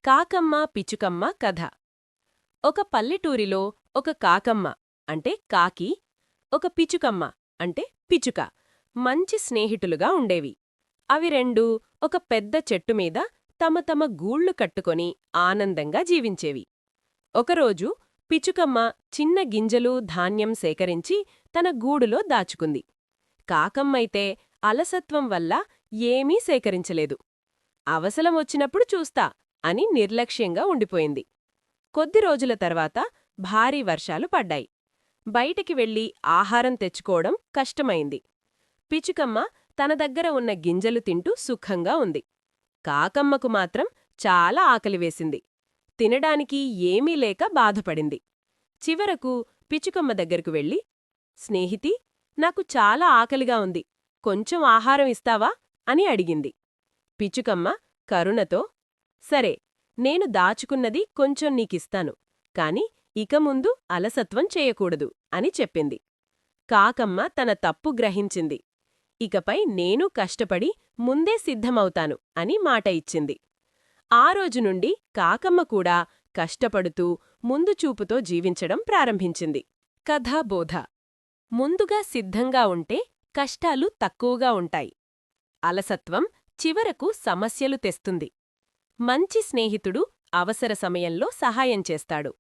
కాకమ్మ పిచుకమ్మ కథ. ఒక పల్లెటూరిలో ఒక కాకమ్మ అంటే కాకి, ఒక పిచుకమ్మ అంటే పిచుక మంచి స్నేహితులుగా ఉండేవి. అవి రెండూ ఒక పెద్ద చెట్టుమీద తమ తమ గూళ్లు కట్టుకొని ఆనందంగా జీవించేవి. ఒకరోజు పిచుకమ్మ చిన్న గింజలు ధాన్యం సేకరించి తన గూడులో దాచుకుంది. కాకమ్మైతే అలసత్వం వల్ల ఏమీ సేకరించలేదు. అవసరం వచ్చినప్పుడు చూస్తా అని నిర్లక్ష్యంగా ఉండిపోయింది. కొద్ది రోజుల తర్వాత భారీ వర్షాలు పడ్డాయి. బయటికి వెళ్లి ఆహారం తెచ్చుకోవడం కష్టమైంది. పిచుకమ్మ తన దగ్గర ఉన్న గింజలు తింటూ సుఖంగా ఉంది. కాకమ్మకు మాత్రం చాలా ఆకలివేసింది. తినడానికి ఏమీ లేక బాధపడింది. చివరకు పిచుకమ్మ దగ్గరకు వెళ్లి, స్నేహితీ, నాకు చాలా ఆకలిగా ఉంది, కొంచెం ఆహారం ఇస్తావా అని అడిగింది. పిచుకమ్మ కరుణతో, సరే, నేను దాచుకున్నది కొంచెం నీకిస్తాను, కాని ఇక ముందు అలసత్వం చేయకూడదు అని చెప్పింది. కాకమ్మ తన తప్పు గ్రహించింది. ఇకపై నేను కష్టపడి ముందే సిద్ధమవుతాను అని మాట ఇచ్చింది. ఆ రోజునుండి కాకమ్మ కూడా కష్టపడుతూ ముందుచూపుతో జీవించడం ప్రారంభించింది. కథాబోధ: ముందుగా సిద్ధంగా ఉంటే కష్టాలు తక్కువగా ఉంటాయి. అలసత్వం చివరకు సమస్యలు తెస్తుంది. మంచి స్నేహితుడు అవసర సమయంలో సహాయం చేస్తాడు.